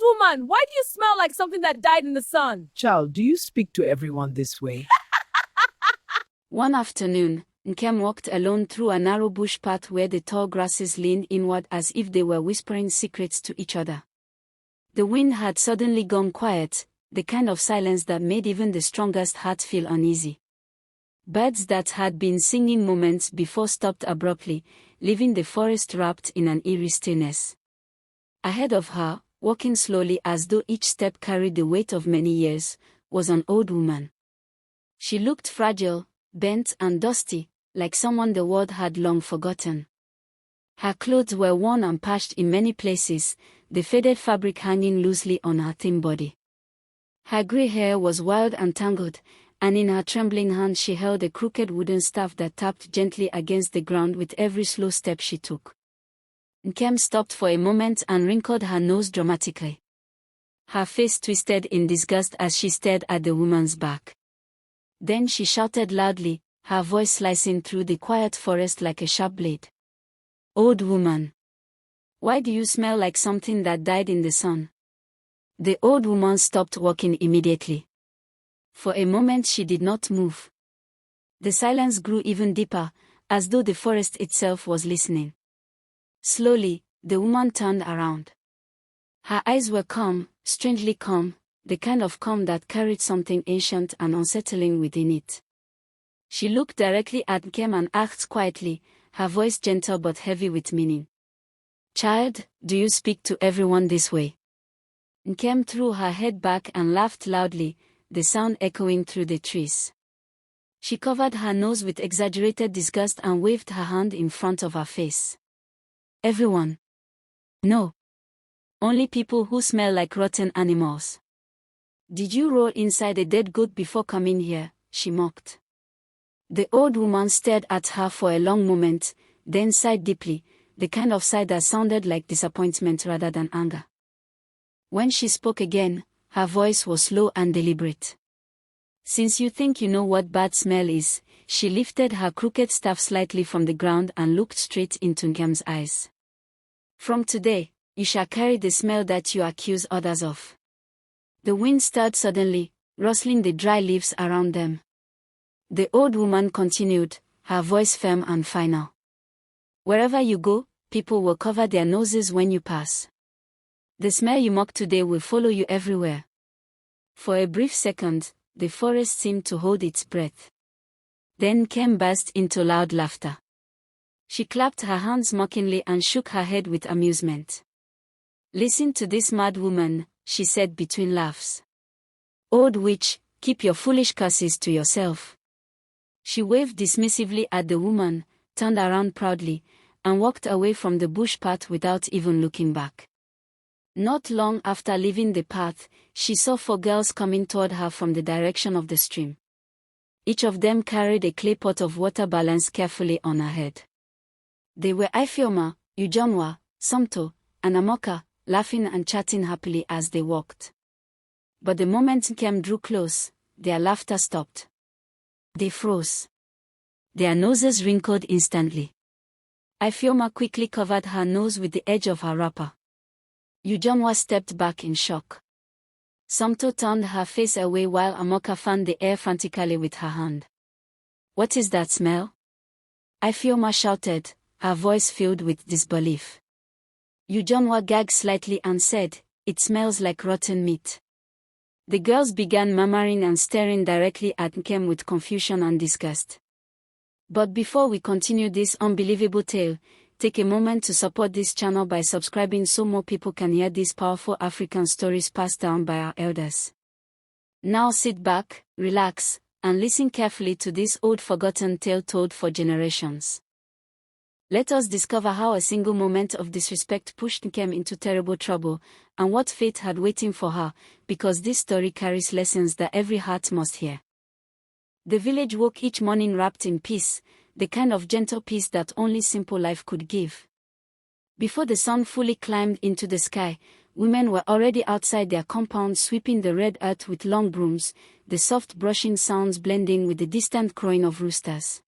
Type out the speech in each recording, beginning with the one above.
woman, why do you smell like something that died in the sun? Child, do you speak to everyone this way? One afternoon, Nkem walked alone through a narrow bush path where the tall grasses leaned inward as if they were whispering secrets to each other. The wind had suddenly gone quiet, the kind of silence that made even the strongest heart feel uneasy. Birds that had been singing moments before stopped abruptly, leaving the forest wrapped in an eerie stillness. Ahead of her, walking slowly as though each step carried the weight of many years, was an old woman. She looked fragile, bent and dusty, like someone the world had long forgotten. Her clothes were worn and patched in many places, the faded fabric hanging loosely on her thin body. Her grey hair was wild and tangled, and in her trembling hand she held a crooked wooden staff that tapped gently against the ground with every slow step she took. Nkem stopped for a moment and wrinkled her nose dramatically. Her face twisted in disgust as she stared at the woman's back. Then she shouted loudly, her voice slicing through the quiet forest like a sharp blade. "Old woman! Why do you smell like something that died in the sun?" The old woman stopped walking immediately. For a moment she did not move. The silence grew even deeper, as though the forest itself was listening. Slowly, the woman turned around. Her eyes were calm, strangely calm, the kind of calm that carried something ancient and unsettling within it. She looked directly at Nkem and asked quietly, her voice gentle but heavy with meaning. "Child, do you speak to everyone this way?" Nkem threw her head back and laughed loudly, the sound echoing through the trees. She covered her nose with exaggerated disgust and waved her hand in front of her face. "Everyone? No. Only people who smell like rotten animals. Did you roll inside a dead goat before coming here?" she mocked. The old woman stared at her for a long moment, then sighed deeply, the kind of sigh that sounded like disappointment rather than anger. When she spoke again, her voice was slow and deliberate. "Since you think you know what bad smell is," she lifted her crooked staff slightly from the ground and looked straight into Nkem's eyes. "From today, you shall carry the smell that you accuse others of." The wind stirred suddenly, rustling the dry leaves around them. The old woman continued, her voice firm and final. "Wherever you go, people will cover their noses when you pass. The smell you mock today will follow you everywhere." For a brief second, the forest seemed to hold its breath. Then Nkem burst into loud laughter. She clapped her hands mockingly and shook her head with amusement. "Listen to this mad woman," she said between laughs. "Old witch, keep your foolish curses to yourself." She waved dismissively at the woman, turned around proudly, and walked away from the bush path without even looking back. Not long after leaving the path, she saw 4 girls coming toward her from the direction of the stream. Each of them carried a clay pot of water balanced carefully on her head. They were Ifeoma, Ujonwa, Somto, and Amoka, laughing and chatting happily as they walked. But the moment Nkem drew close, their laughter stopped. They froze. Their noses wrinkled instantly. Ifeoma quickly covered her nose with the edge of her wrapper. Ujonwa stepped back in shock. Somto turned her face away while Amoka fanned the air frantically with her hand. "What is that smell?" Ifeoma shouted, her voice filled with disbelief. Ujonwa gagged slightly and said, "It smells like rotten meat." The girls began murmuring and staring directly at Nkem with confusion and disgust. But before we continue this unbelievable tale, take a moment to support this channel by subscribing so more people can hear these powerful African stories passed down by our elders. Now sit back, relax, and listen carefully to this old forgotten tale told for generations. Let us discover how a single moment of disrespect pushed Nkem into terrible trouble, and what fate had waiting for her, because this story carries lessons that every heart must hear. The village woke each morning wrapped in peace, the kind of gentle peace that only simple life could give. Before the sun fully climbed into the sky, women were already outside their compounds sweeping the red earth with long brooms, the soft brushing sounds blending with the distant crowing of roosters.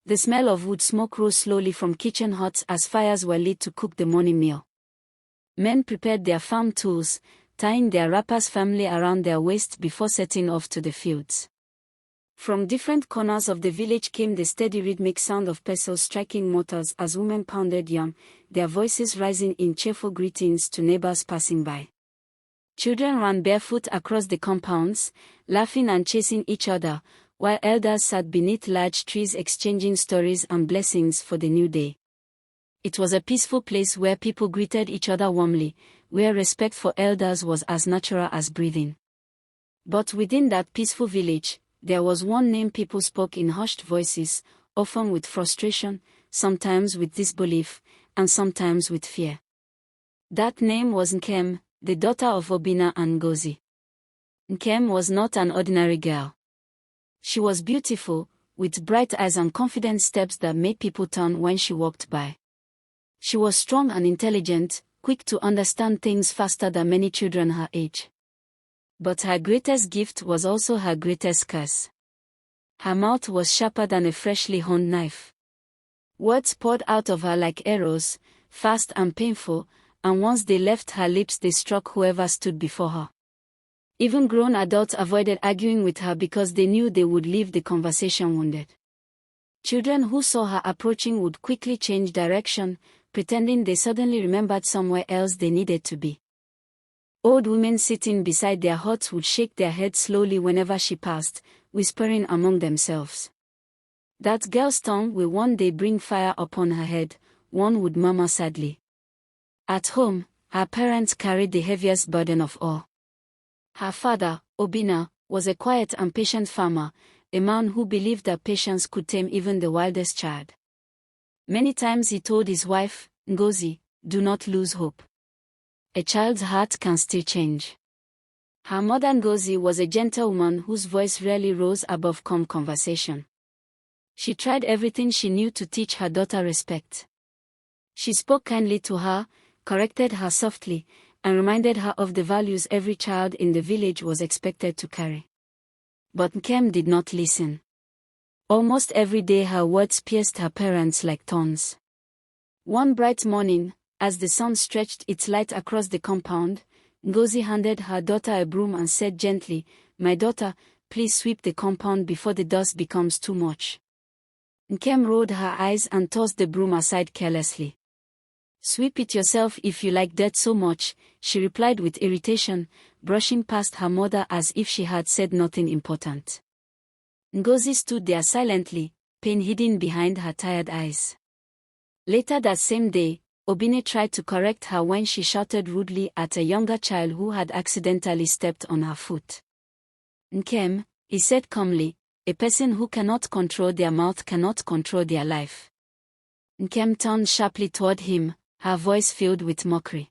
The smell of wood smoke rose slowly from kitchen hots as fires were lit to cook the morning meal. Men prepared their farm tools, tying their wrappers firmly around their waist before setting off to the fields. From different corners of the village came the steady rhythmic sound of pestles striking mortars as women pounded yam, their voices rising in cheerful greetings to neighbors passing by. Children ran barefoot across the compounds, laughing and chasing each other, while elders sat beneath large trees exchanging stories and blessings for the new day. It was a peaceful place where people greeted each other warmly, where respect for elders was as natural as breathing. But within that peaceful village, there was one name people spoke in hushed voices, often with frustration, sometimes with disbelief, and sometimes with fear. That name was Nkem, the daughter of Obina and Ngozi. Nkem was not an ordinary girl. She was beautiful, with bright eyes and confident steps that made people turn when she walked by. She was strong and intelligent, quick to understand things faster than many children her age. But her greatest gift was also her greatest curse. Her mouth was sharper than a freshly honed knife. Words poured out of her like arrows, fast and painful, and once they left her lips they struck whoever stood before her. Even grown adults avoided arguing with her because they knew they would leave the conversation wounded. Children who saw her approaching would quickly change direction, pretending they suddenly remembered somewhere else they needed to be. Old women sitting beside their huts would shake their heads slowly whenever she passed, whispering among themselves. That girl's tongue will one day bring fire upon her head, one would murmur sadly. At home, her parents carried the heaviest burden of all. Her father, Obina, was a quiet and patient farmer, a man who believed that patience could tame even the wildest child. Many times he told his wife, Ngozi, "Do not lose hope. A child's heart can still change." Her mother Ngozi was a gentle woman whose voice rarely rose above calm conversation. She tried everything she knew to teach her daughter respect. She spoke kindly to her, corrected her softly, and reminded her of the values every child in the village was expected to carry. But Nkem did not listen. Almost every day her words pierced her parents like thorns. One bright morning, as the sun stretched its light across the compound, Ngozi handed her daughter a broom and said gently, "My daughter, please sweep the compound before the dust becomes too much." Nkem rolled her eyes and tossed the broom aside carelessly. "Sweep it yourself if you like dirt so much," she replied with irritation, brushing past her mother as if she had said nothing important. Ngozi stood there silently, pain hidden behind her tired eyes. Later that same day, Obine tried to correct her when she shouted rudely at a younger child who had accidentally stepped on her foot. "Nkem," he said calmly, "a person who cannot control their mouth cannot control their life." Nkem turned sharply toward him, her voice filled with mockery.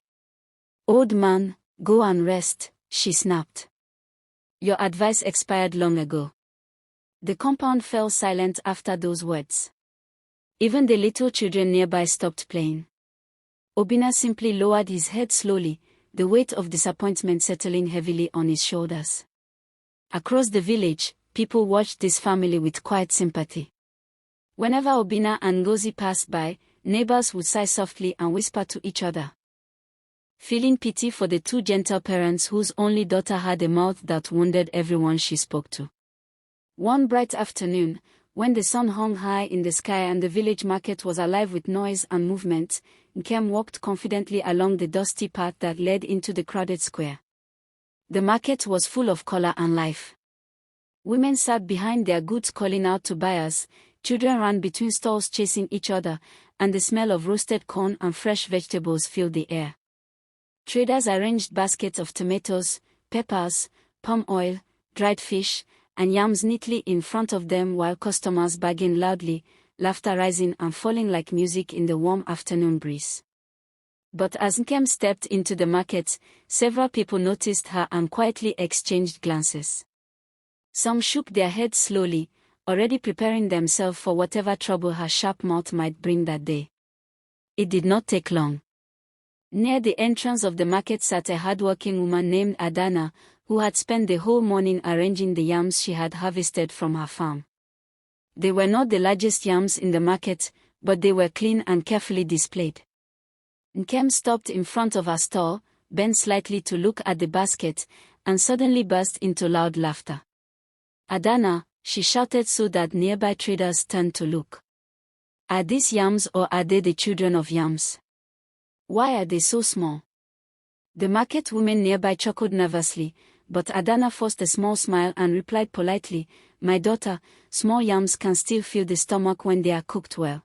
"Old man, go and rest," she snapped. "Your advice expired long ago." The compound fell silent after those words. Even the little children nearby stopped playing. Obina simply lowered his head slowly, the weight of disappointment settling heavily on his shoulders. Across the village, people watched this family with quiet sympathy. Whenever Obina and Ngozi passed by, neighbors would sigh softly and whisper to each other, feeling pity for the two gentle parents whose only daughter had a mouth that wounded everyone she spoke to. One bright afternoon, when the sun hung high in the sky and the village market was alive with noise and movement, Nkem walked confidently along the dusty path that led into the crowded square. The market was full of color and life. Women sat behind their goods calling out to buyers, children ran between stalls chasing each other, and the smell of roasted corn and fresh vegetables filled the air. Traders arranged baskets of tomatoes, peppers, palm oil, dried fish, and yams neatly in front of them while customers bargained loudly, laughter rising and falling like music in the warm afternoon breeze. But as Nkem stepped into the market, several people noticed her and quietly exchanged glances. Some shook their heads slowly, already preparing themselves for whatever trouble her sharp mouth might bring that day. It did not take long. Near the entrance of the market sat a hardworking woman named Adana, who had spent the whole morning arranging the yams she had harvested from her farm. They were not the largest yams in the market, but they were clean and carefully displayed. Nkem stopped in front of her store, bent slightly to look at the basket, and suddenly burst into loud laughter. Adana, she shouted so that nearby traders turned to look. Are these yams or are they the children of yams? Why are they so small? The market women nearby chuckled nervously, but Adana forced a small smile and replied politely, "My daughter, small yams can still fill the stomach when they are cooked well."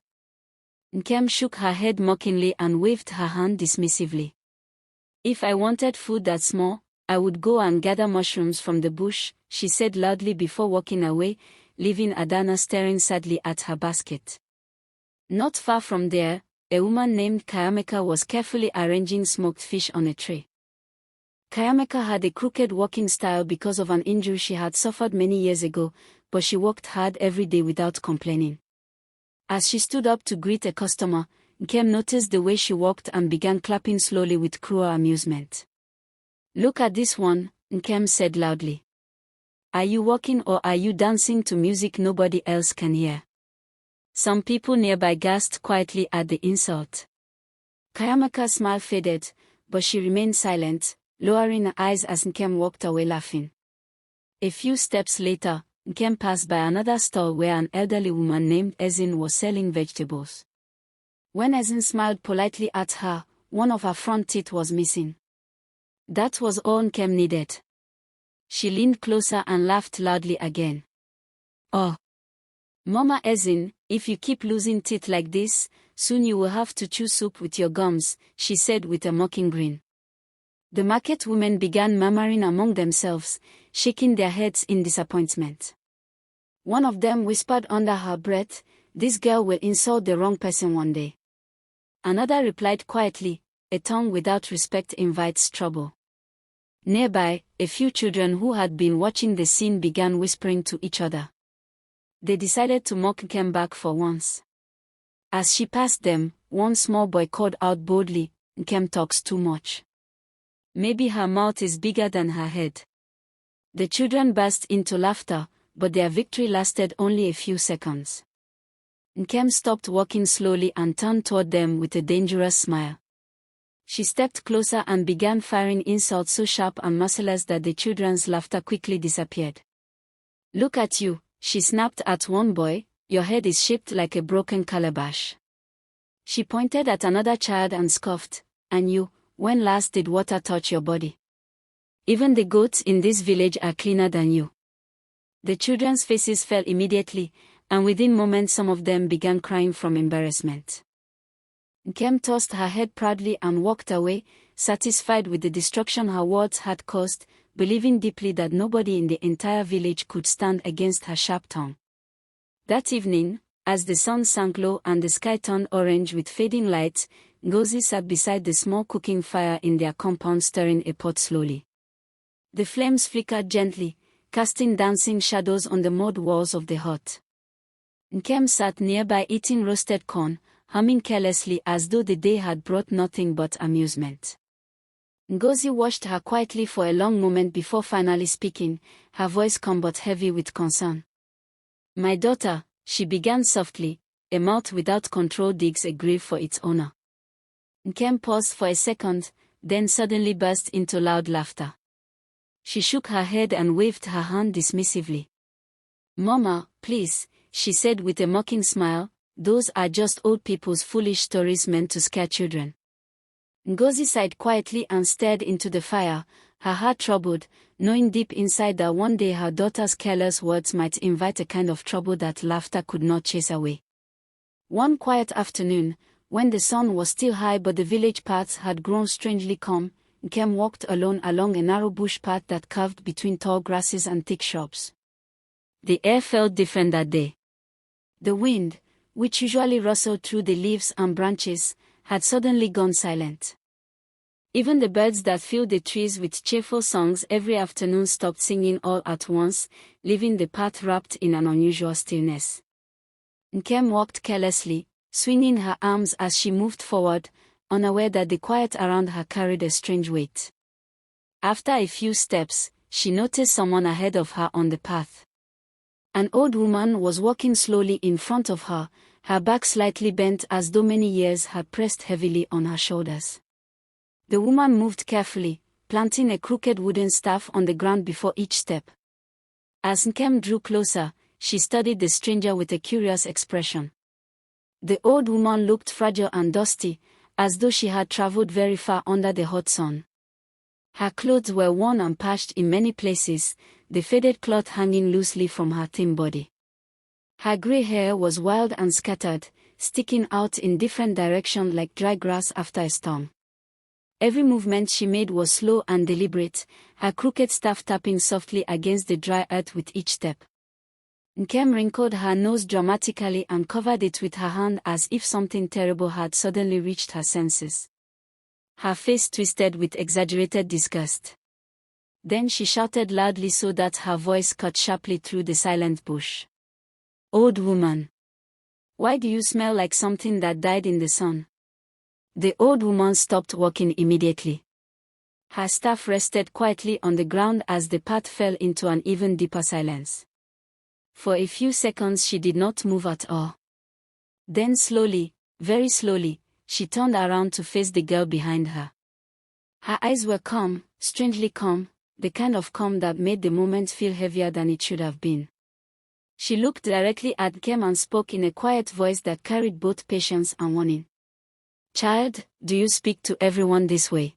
Nkem shook her head mockingly and waved her hand dismissively. "If I wanted food that small, I would go and gather mushrooms from the bush," she said loudly before walking away, leaving Adana staring sadly at her basket. Not far from there, a woman named Kayameka was carefully arranging smoked fish on a tray. Kayameka had a crooked walking style because of an injury she had suffered many years ago, but she worked hard every day without complaining. As she stood up to greet a customer, Nkem noticed the way she walked and began clapping slowly with cruel amusement. "Look at this one," Nkem said loudly. "Are you walking or are you dancing to music nobody else can hear?" Some people nearby gasped quietly at the insult. Kayameka's smile faded, but she remained silent, lowering her eyes as Nkem walked away laughing. A few steps later, Nkem passed by another stall where an elderly woman named Ezin was selling vegetables. When Ezin smiled politely at her, one of her front teeth was missing. That was all Nkem needed. She leaned closer and laughed loudly again. "Oh, Mama Ezin, if you keep losing teeth like this, soon you will have to chew soup with your gums," she said with a mocking grin. The market women began murmuring among themselves, shaking their heads in disappointment. One of them whispered under her breath, "This girl will insult the wrong person one day." Another replied quietly, "A tongue without respect invites trouble." Nearby, a few children who had been watching the scene began whispering to each other. They decided to mock Nkem back for once. As she passed them, one small boy called out boldly, "Nkem talks too much. Maybe her mouth is bigger than her head." The children burst into laughter, but their victory lasted only a few seconds. Nkem stopped walking slowly and turned toward them with a dangerous smile. She stepped closer and began firing insults so sharp and merciless that the children's laughter quickly disappeared. "Look at you," she snapped at one boy, "your head is shaped like a broken calabash." She pointed at another child and scoffed, "And you, when last did water touch your body? Even the goats in this village are cleaner than you." The children's faces fell immediately, and within moments some of them began crying from embarrassment. Nkem tossed her head proudly and walked away, satisfied with the destruction her words had caused, believing deeply that nobody in the entire village could stand against her sharp tongue. That evening, as the sun sank low and the sky turned orange with fading light, Ngozi sat beside the small cooking fire in their compound stirring a pot slowly. The flames flickered gently, casting dancing shadows on the mud walls of the hut. Nkem sat nearby eating roasted corn, humming carelessly as though the day had brought nothing but amusement. Ngozi watched her quietly for a long moment before finally speaking, her voice calm but heavy with concern. "My daughter," she began softly, "a mouth without control digs a grave for its owner." Nkem paused for a second, then suddenly burst into loud laughter. She shook her head and waved her hand dismissively. "Mama, please," she said with a mocking smile, "those are just old people's foolish stories meant to scare children." Ngozi sighed quietly and stared into the fire, her heart troubled, knowing deep inside that one day her daughter's careless words might invite a kind of trouble that laughter could not chase away. One quiet afternoon, when the sun was still high but the village paths had grown strangely calm, Nkem walked alone along a narrow bush path that curved between tall grasses and thick shrubs. The air felt different that day. The wind, which usually rustled through the leaves and branches, had suddenly gone silent. Even the birds that filled the trees with cheerful songs every afternoon stopped singing all at once, leaving the path wrapped in an unusual stillness. Nkem walked carelessly, swinging her arms as she moved forward, unaware that the quiet around her carried a strange weight. After a few steps, she noticed someone ahead of her on the path. An old woman was walking slowly in front of her, her back slightly bent as though many years had pressed heavily on her shoulders. The woman moved carefully, planting a crooked wooden staff on the ground before each step. As Nkem drew closer, she studied the stranger with a curious expression. The old woman looked fragile and dusty, as though she had traveled very far under the hot sun. Her clothes were worn and patched in many places, the faded cloth hanging loosely from her thin body. Her grey hair was wild and scattered, sticking out in different directions like dry grass after a storm. Every movement she made was slow and deliberate, her crooked staff tapping softly against the dry earth with each step. Nkem wrinkled her nose dramatically and covered it with her hand as if something terrible had suddenly reached her senses. Her face twisted with exaggerated disgust. Then she shouted loudly so that her voice cut sharply through the silent bush. "Old woman! Why do you smell like something that died in the sun?" The old woman stopped walking immediately. Her staff rested quietly on the ground as the path fell into an even deeper silence. For a few seconds she did not move at all. Then slowly, very slowly, she turned around to face the girl behind her. Her eyes were calm, strangely calm, the kind of calm that made the moment feel heavier than it should have been. She looked directly at Nkem and spoke in a quiet voice that carried both patience and warning. "Child, do you speak to everyone this way?"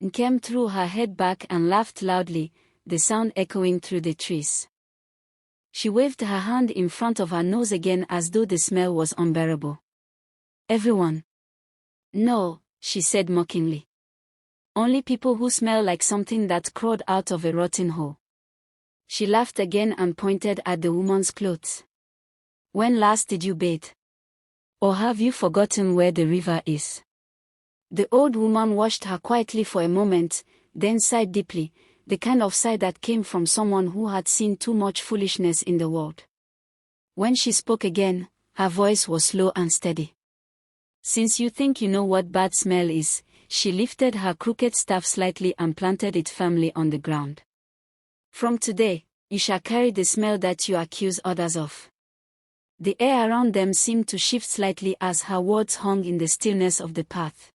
Nkem threw her head back and laughed loudly, the sound echoing through the trees. She waved her hand in front of her nose again as though the smell was unbearable. "Everyone?" "No," she said mockingly. "Only people who smell like something that crawled out of a rotten hole." She laughed again and pointed at the woman's clothes. "When last did you bathe? Or have you forgotten where the river is?" The old woman watched her quietly for a moment, then sighed deeply, the kind of sigh that came from someone who had seen too much foolishness in the world. When she spoke again, her voice was slow and steady. "Since you think you know what bad smell is," she lifted her crooked staff slightly and planted it firmly on the ground. "From today, you shall carry the smell that you accuse others of." The air around them seemed to shift slightly as her words hung in the stillness of the path.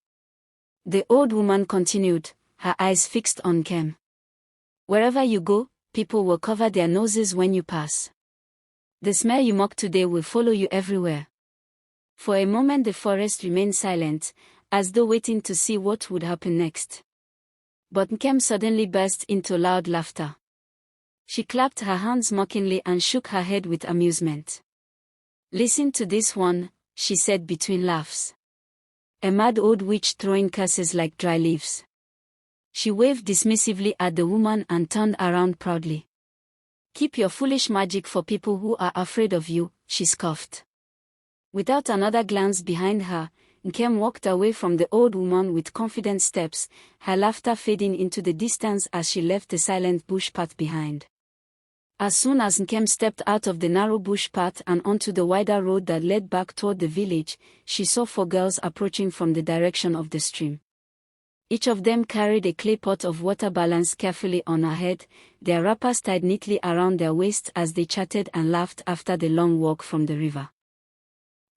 The old woman continued, her eyes fixed on Nkem. "Wherever you go, people will cover their noses when you pass. The smell you mock today will follow you everywhere." For a moment the forest remained silent, as though waiting to see what would happen next. But Nkem suddenly burst into loud laughter. She clapped her hands mockingly and shook her head with amusement. "Listen to this one," she said between laughs. "A mad old witch throwing curses like dry leaves." She waved dismissively at the woman and turned around proudly. "Keep your foolish magic for people who are afraid of you," she scoffed. Without another glance behind her, Nkem walked away from the old woman with confident steps, her laughter fading into the distance as she left the silent bush path behind. As soon as Nkem stepped out of the narrow bush path and onto the wider road that led back toward the village, she saw 4 girls approaching from the direction of the stream. Each of them carried a clay pot of water balanced carefully on her head, their wrappers tied neatly around their waists as they chatted and laughed after the long walk from the river.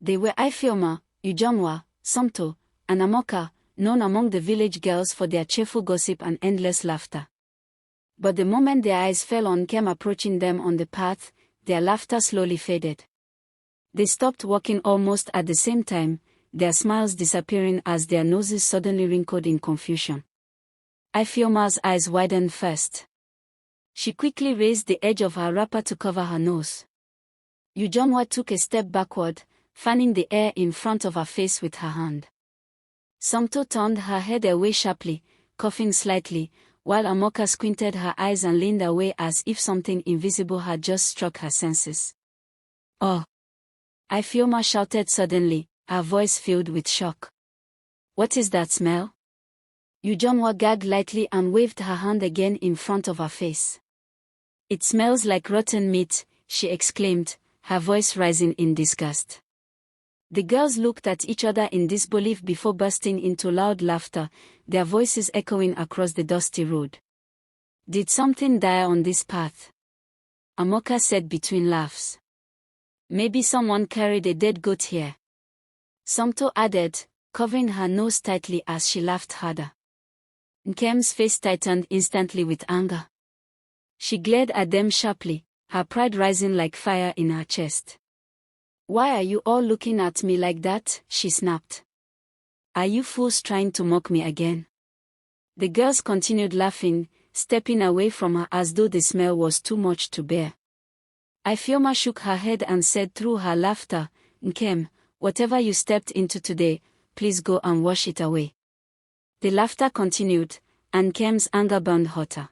They were Ifeoma, Ujonwa, Somto, and Amoka, known among the village girls for their cheerful gossip and endless laughter. But the moment their eyes fell on Nkem approaching them on the path, their laughter slowly faded. They stopped walking almost at the same time, their smiles disappearing as their noses suddenly wrinkled in confusion. Ifeoma's eyes widened first. She quickly raised the edge of her wrapper to cover her nose. Ujonwa took a step backward, fanning the air in front of her face with her hand. Somto turned her head away sharply, coughing slightly, while Amoka squinted her eyes and leaned away as if something invisible had just struck her senses. "Oh!" Ifeoma shouted suddenly, her voice filled with shock. "What is that smell?" Ujonwa gagged lightly and waved her hand again in front of her face. "It smells like rotten meat," she exclaimed, her voice rising in disgust. The girls looked at each other in disbelief before bursting into loud laughter, their voices echoing across the dusty road. "Did something die on this path?" Amoka said between laughs. Maybe someone carried a dead goat here. Somto added, covering her nose tightly as she laughed harder. Nkem's face tightened instantly with anger. She glared at them sharply, her pride rising like fire in her chest. "Why are you all looking at me like that?" she snapped. "Are you fools trying to mock me again?" The girls continued laughing, stepping away from her as though the smell was too much to bear. Ifeoma shook her head and said through her laughter, "Nkem, whatever you stepped into today, please go and wash it away." The laughter continued, and Nkem's anger burned hotter.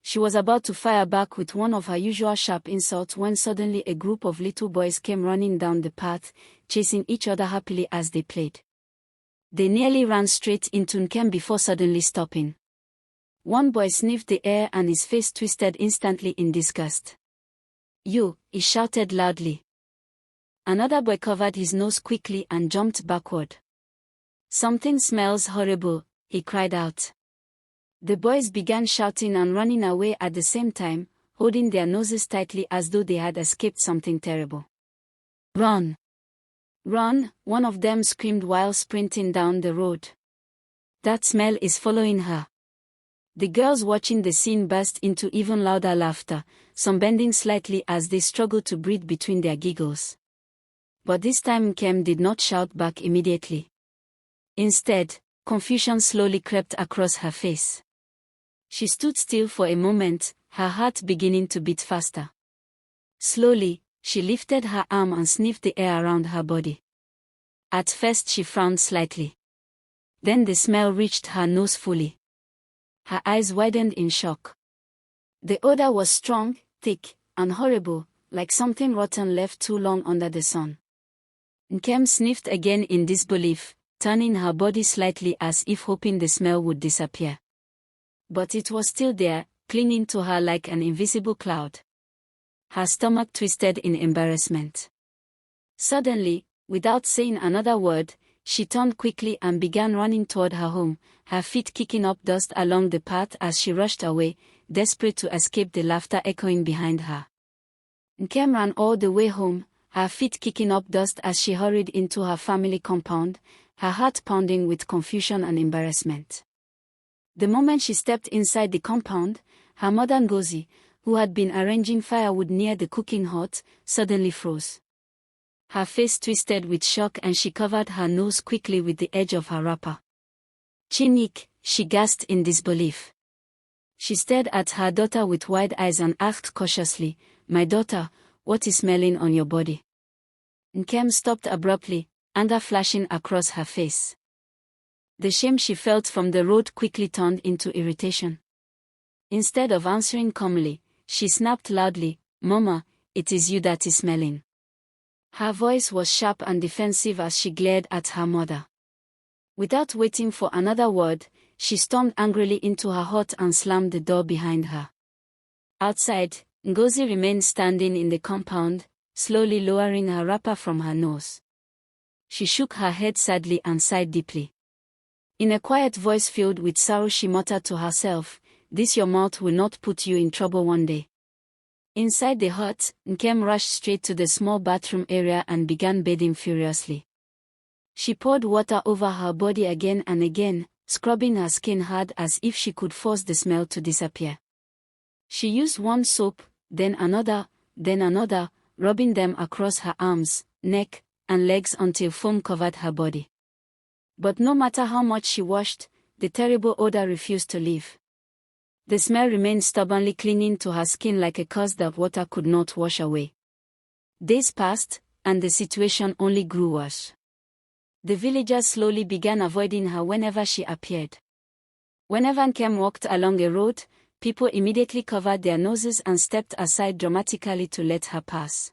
She was about to fire back with one of her usual sharp insults when suddenly a group of little boys came running down the path, chasing each other happily as they played. They nearly ran straight into Nkem before suddenly stopping. One boy sniffed the air and his face twisted instantly in disgust. "You," he shouted loudly. Another boy covered his nose quickly and jumped backward. "Something smells horrible," he cried out. The boys began shouting and running away at the same time, holding their noses tightly as though they had escaped something terrible. "Run! Run!" one of them screamed while sprinting down the road. "That smell is following her." The girls watching the scene burst into even louder laughter, some bending slightly as they struggled to breathe between their giggles. But this time Nkem did not shout back immediately. Instead, confusion slowly crept across her face. She stood still for a moment, her heart beginning to beat faster. Slowly, she lifted her arm and sniffed the air around her body. At first she frowned slightly. Then the smell reached her nose fully. Her eyes widened in shock. The odor was strong, thick, and horrible, like something rotten left too long under the sun. Nkem sniffed again in disbelief, turning her body slightly as if hoping the smell would disappear. But it was still there, clinging to her like an invisible cloud. Her stomach twisted in embarrassment. Suddenly, without saying another word, she turned quickly and began running toward her home, her feet kicking up dust along the path as she rushed away, desperate to escape the laughter echoing behind her. Nkem ran all the way home, her feet kicking up dust as she hurried into her family compound, her heart pounding with confusion and embarrassment. The moment she stepped inside the compound, her mother Ngozi, who had been arranging firewood near the cooking hut, suddenly froze. Her face twisted with shock and she covered her nose quickly with the edge of her wrapper. "Chinik," she gasped in disbelief. She stared at her daughter with wide eyes and asked cautiously, "My daughter, what is smelling on your body?" Nkem stopped abruptly, anger flashing across her face. The shame she felt from the road quickly turned into irritation. Instead of answering calmly, she snapped loudly, "Mama, it is you that is smelling." Her voice was sharp and defensive as she glared at her mother. Without waiting for another word, she stormed angrily into her hut and slammed the door behind her. Outside, Ngozi remained standing in the compound, slowly lowering her wrapper from her nose. She shook her head sadly and sighed deeply. In a quiet voice filled with sorrow she muttered to herself, "This your mouth will not put you in trouble one day." Inside the hut, Nkem rushed straight to the small bathroom area and began bathing furiously. She poured water over her body again and again, scrubbing her skin hard as if she could force the smell to disappear. She used one soap, then another, rubbing them across her arms, neck, and legs until foam covered her body. But no matter how much she washed, the terrible odor refused to leave. The smell remained stubbornly clinging to her skin like a curse that water could not wash away. Days passed, and the situation only grew worse. The villagers slowly began avoiding her whenever she appeared. Whenever Nkem walked along a road, people immediately covered their noses and stepped aside dramatically to let her pass.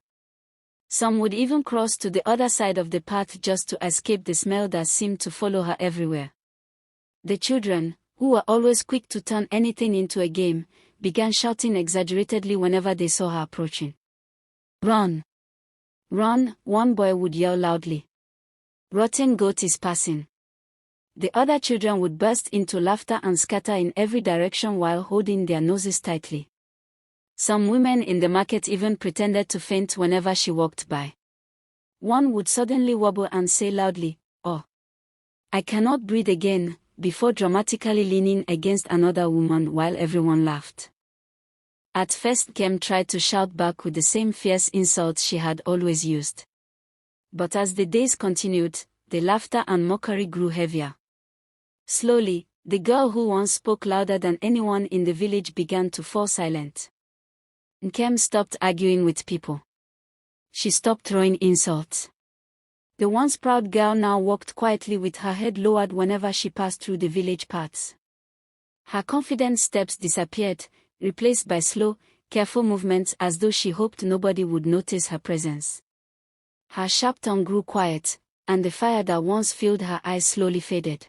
Some would even cross to the other side of the path just to escape the smell that seemed to follow her everywhere. The children, who were always quick to turn anything into a game, began shouting exaggeratedly whenever they saw her approaching. "Run! Run!" one boy would yell loudly. "Rotten goat is passing." The other children would burst into laughter and scatter in every direction while holding their noses tightly. Some women in the market even pretended to faint whenever she walked by. One would suddenly wobble and say loudly, "Oh, I cannot breathe again," before dramatically leaning against another woman while everyone laughed. At first Nkem tried to shout back with the same fierce insults she had always used. But as the days continued, the laughter and mockery grew heavier. Slowly, the girl who once spoke louder than anyone in the village began to fall silent. Nkem stopped arguing with people. She stopped throwing insults. The once proud girl now walked quietly with her head lowered whenever she passed through the village paths. Her confident steps disappeared, replaced by slow, careful movements as though she hoped nobody would notice her presence. Her sharp tongue grew quiet, and the fire that once filled her eyes slowly faded.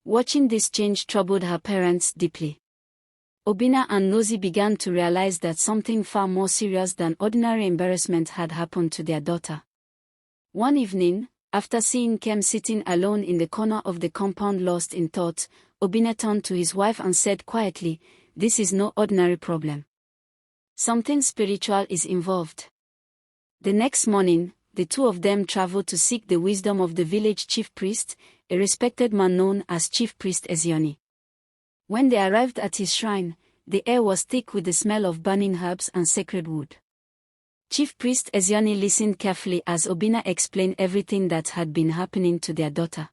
Watching this change troubled her parents deeply. Obinna and Nosy began to realize that something far more serious than ordinary embarrassment had happened to their daughter. One evening, after seeing Nkem sitting alone in the corner of the compound lost in thought, Obinna turned to his wife and said quietly, "This is no ordinary problem. Something spiritual is involved." The next morning, the two of them traveled to seek the wisdom of the village chief priest, a respected man known as Chief Priest Ezioni. When they arrived at his shrine, the air was thick with the smell of burning herbs and sacred wood. Chief Priest Ezioni listened carefully as Obinna explained everything that had been happening to their daughter.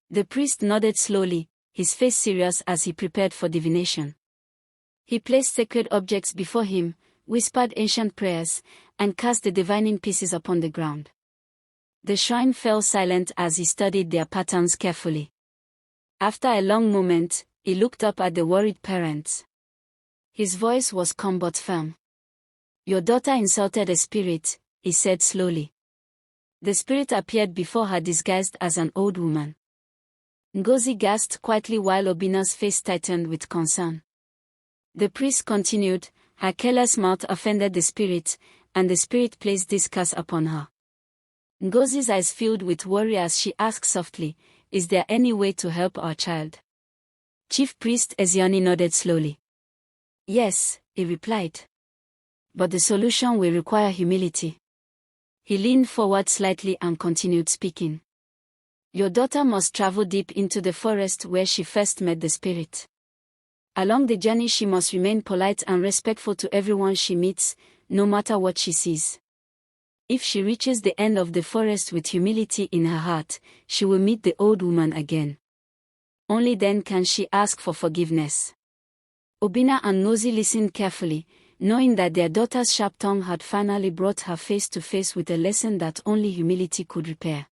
The priest nodded slowly, his face serious as he prepared for divination. He placed sacred objects before him, whispered ancient prayers, and cast the divining pieces upon the ground. The shrine fell silent as he studied their patterns carefully. After a long moment, he looked up at the worried parents. His voice was calm but firm. "Your daughter insulted a spirit," he said slowly. The spirit appeared before her disguised as an old woman. Ngozi gasped quietly while Obinna's face tightened with concern. The priest continued, "Her careless mouth offended the spirit, and the spirit placed this curse upon her." Ngozi's eyes filled with worry as she asked softly, "Is there any way to help our child?" Chief Priest Ezioni nodded slowly. "Yes," he replied. "But the solution will require humility." He leaned forward slightly and continued speaking. "Your daughter must travel deep into the forest where she first met the spirit. Along the journey she must remain polite and respectful to everyone she meets, no matter what she sees. If she reaches the end of the forest with humility in her heart, she will meet the old woman again. Only then can she ask for forgiveness." Obinna and Nosy listened carefully, knowing that their daughter's sharp tongue had finally brought her face to face with a lesson that only humility could repair.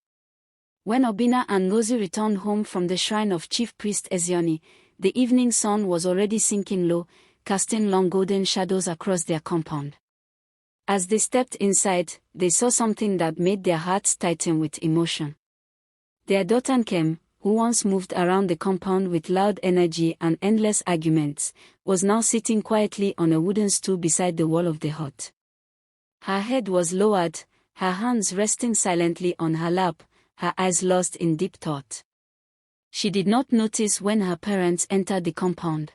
When Obinna and Nosy returned home from the shrine of Chief Priest Ezioni, the evening sun was already sinking low, casting long golden shadows across their compound. As they stepped inside, they saw something that made their hearts tighten with emotion. Their daughter Nkem, who once moved around the compound with loud energy and endless arguments, was now sitting quietly on a wooden stool beside the wall of the hut. Her head was lowered, her hands resting silently on her lap, her eyes lost in deep thought. She did not notice when her parents entered the compound.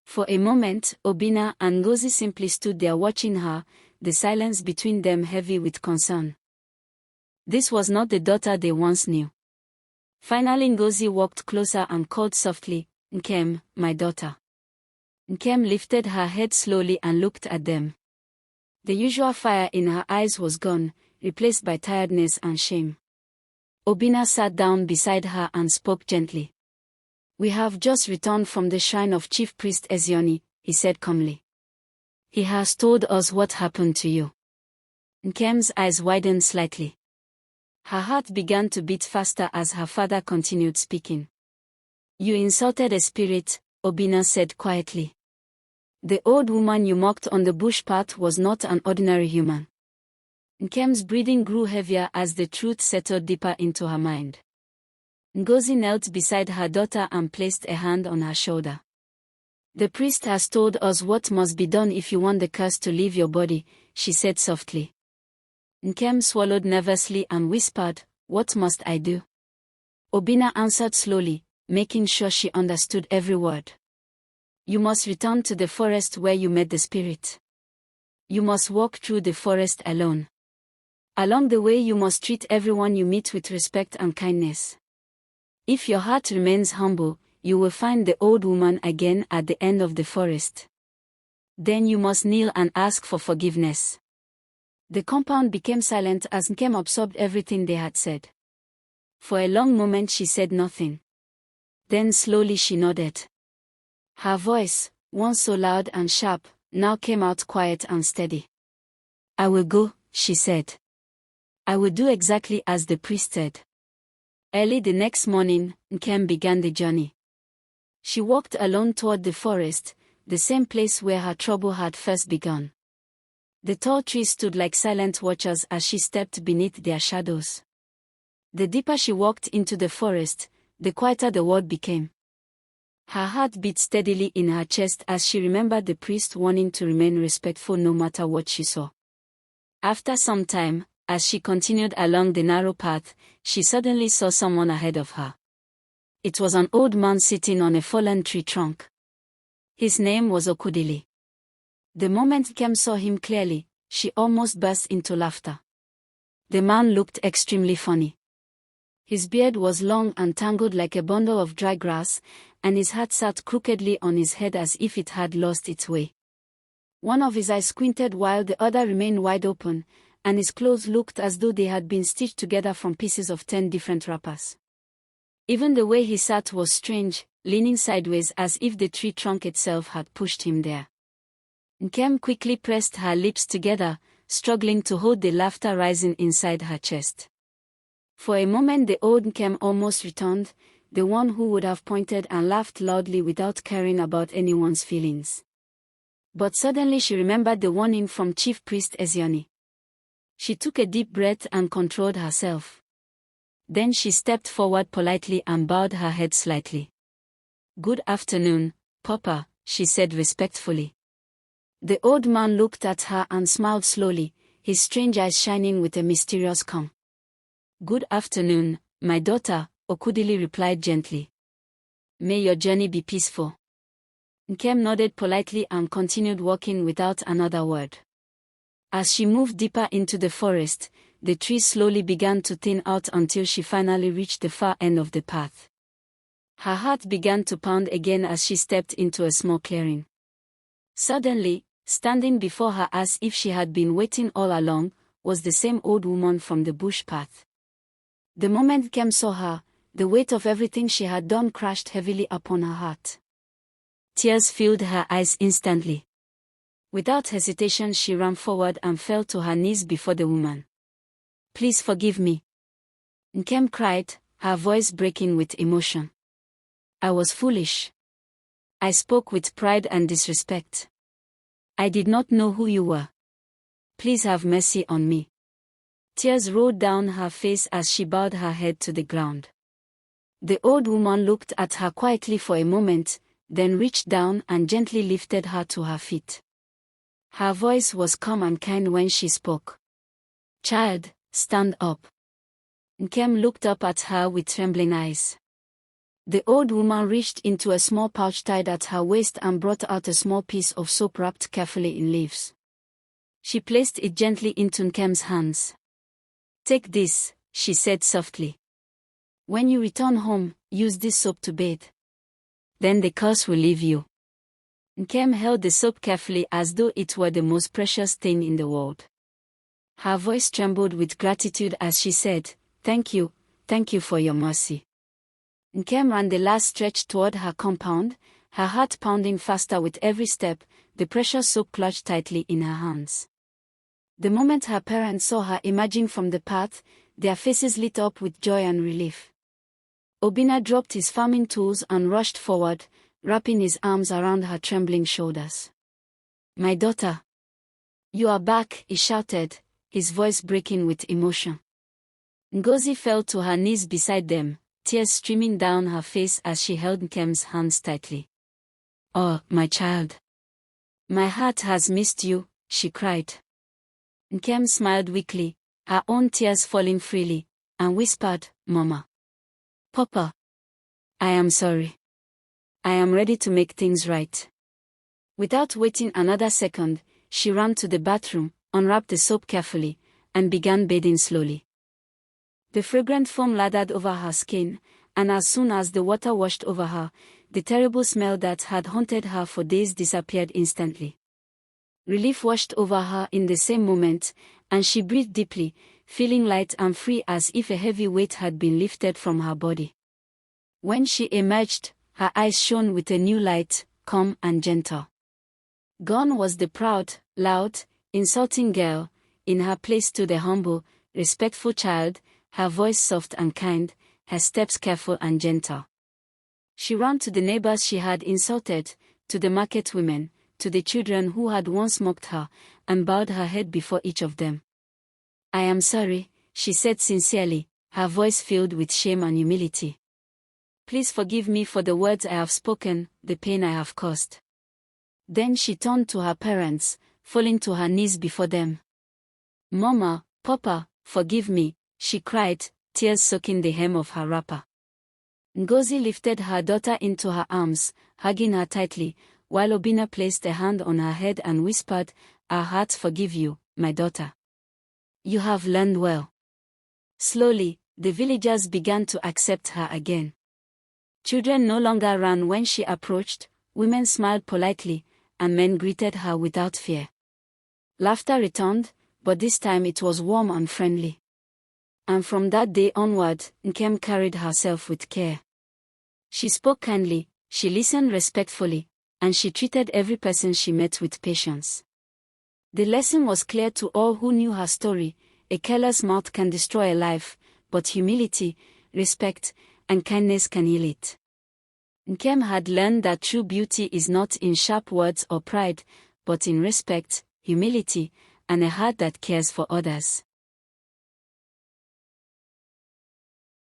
For a moment, Obinna and Ngozi simply stood there watching her, the silence between them heavy with concern. This was not the daughter they once knew. Finally Ngozi walked closer and called softly, "Nkem, my daughter." Nkem lifted her head slowly and looked at them. The usual fire in her eyes was gone, replaced by tiredness and shame. Obinna sat down beside her and spoke gently. "We have just returned from the shrine of Chief Priest Ezioni," he said calmly. "He has told us what happened to you." Nkem's eyes widened slightly. Her heart began to beat faster as her father continued speaking. "You insulted a spirit," Obinna said quietly. "The old woman you mocked on the bush path was not an ordinary human." Nkem's breathing grew heavier as the truth settled deeper into her mind. Ngozi knelt beside her daughter and placed a hand on her shoulder. "The priest has told us what must be done if you want the curse to leave your body," she said softly. Nkem swallowed nervously and whispered, "What must I do?" Obinna answered slowly, making sure she understood every word. You must return to the forest where you met the spirit. You must walk through the forest alone. Along the way you must treat everyone you meet with respect and kindness. If your heart remains humble, you will find the old woman again at the end of the forest. Then you must kneel and ask for forgiveness. The compound became silent as Nkem absorbed everything they had said. For a long moment she said nothing. Then slowly she nodded. Her voice, once so loud and sharp, now came out quiet and steady. I will go, she said. I will do exactly as the priest said. Early the next morning, Nkem began the journey. She walked alone toward the forest, the same place where her trouble had first begun. The tall trees stood like silent watchers as she stepped beneath their shadows. The deeper she walked into the forest, the quieter the world became. Her heart beat steadily in her chest as she remembered the priest warning to remain respectful no matter what she saw. After some time, as she continued along the narrow path, she suddenly saw someone ahead of her. It was an old man sitting on a fallen tree trunk. His name was Okudili. The moment Nkem saw him clearly, she almost burst into laughter. The man looked extremely funny. His beard was long and tangled like a bundle of dry grass, and his hat sat crookedly on his head as if it had lost its way. One of his eyes squinted while the other remained wide open, and his clothes looked as though they had been stitched together from pieces of 10 different wrappers. Even the way he sat was strange, leaning sideways as if the tree trunk itself had pushed him there. Nkem quickly pressed her lips together, struggling to hold the laughter rising inside her chest. For a moment the old Nkem almost returned, the one who would have pointed and laughed loudly without caring about anyone's feelings. But suddenly she remembered the warning from Chief Priest Ezioni. She took a deep breath and controlled herself. Then she stepped forward politely and bowed her head slightly. "Good afternoon, Papa," she said respectfully. The old man looked at her and smiled slowly, his strange eyes shining with a mysterious calm. "Good afternoon, my daughter," Okudili replied gently. "May your journey be peaceful." Nkem nodded politely and continued walking without another word. As she moved deeper into the forest, the trees slowly began to thin out until she finally reached the far end of the path. Her heart began to pound again as she stepped into a small clearing. Suddenly, standing before her as if she had been waiting all along, was the same old woman from the bush path. The moment Nkem saw her, the weight of everything she had done crashed heavily upon her heart. Tears filled her eyes instantly. Without hesitation she ran forward and fell to her knees before the woman. "Please forgive me," Nkem cried, her voice breaking with emotion. "I was foolish. I spoke with pride and disrespect. I did not know who you were. Please have mercy on me." Tears rolled down her face as she bowed her head to the ground. The old woman looked at her quietly for a moment, then reached down and gently lifted her to her feet. Her voice was calm and kind when she spoke. "Child, stand up." Nkem looked up at her with trembling eyes. The old woman reached into a small pouch tied at her waist and brought out a small piece of soap wrapped carefully in leaves. She placed it gently into Nkem's hands. "Take this," she said softly. "When you return home, use this soap to bathe. Then the curse will leave you." Nkem held the soap carefully as though it were the most precious thing in the world. Her voice trembled with gratitude as she said, thank you for your mercy." Nkem ran the last stretch toward her compound, her heart pounding faster with every step, the precious soap clutched tightly in her hands. The moment her parents saw her emerging from the path, their faces lit up with joy and relief. Obinna dropped his farming tools and rushed forward, wrapping his arms around her trembling shoulders. "My daughter. You are back," he shouted, his voice breaking with emotion. Ngozi fell to her knees beside them, tears streaming down her face as she held Nkem's hands tightly. "Oh, my child. My heart has missed you," she cried. Nkem smiled weakly, her own tears falling freely, and whispered, "Mama. Papa. I am sorry. I am ready to make things right." Without waiting another second, she ran to the bathroom, unwrapped the soap carefully, and began bathing slowly. The fragrant foam lathered over her skin, and as soon as the water washed over her, the terrible smell that had haunted her for days disappeared instantly. Relief washed over her in the same moment, and she breathed deeply, feeling light and free as if a heavy weight had been lifted from her body. When she emerged, her eyes shone with a new light, calm and gentle. Gone was the proud, loud, insulting girl. In her place stood a humble, respectful child, her voice soft and kind, her steps careful and gentle. She ran to the neighbors she had insulted, to the market women, to the children who had once mocked her, and bowed her head before each of them. "I am sorry," she said sincerely, her voice filled with shame and humility. "Please forgive me for the words I have spoken, the pain I have caused." Then she turned to her parents, falling to her knees before them. "Mama, Papa, forgive me," she cried, tears soaking the hem of her wrapper. Ngozi lifted her daughter into her arms, hugging her tightly, while Obina placed a hand on her head and whispered, "Our hearts forgive you, my daughter. You have learned well." Slowly, the villagers began to accept her again. Children no longer ran when she approached, women smiled politely, and men greeted her without fear. Laughter returned, but this time it was warm and friendly. And from that day onward, Nkem carried herself with care. She spoke kindly, she listened respectfully, and she treated every person she met with patience. The lesson was clear to all who knew her story: a careless mouth can destroy a life, but humility, respect, and kindness can heal it. Nkem had learned that true beauty is not in sharp words or pride, but in respect, humility, and a heart that cares for others.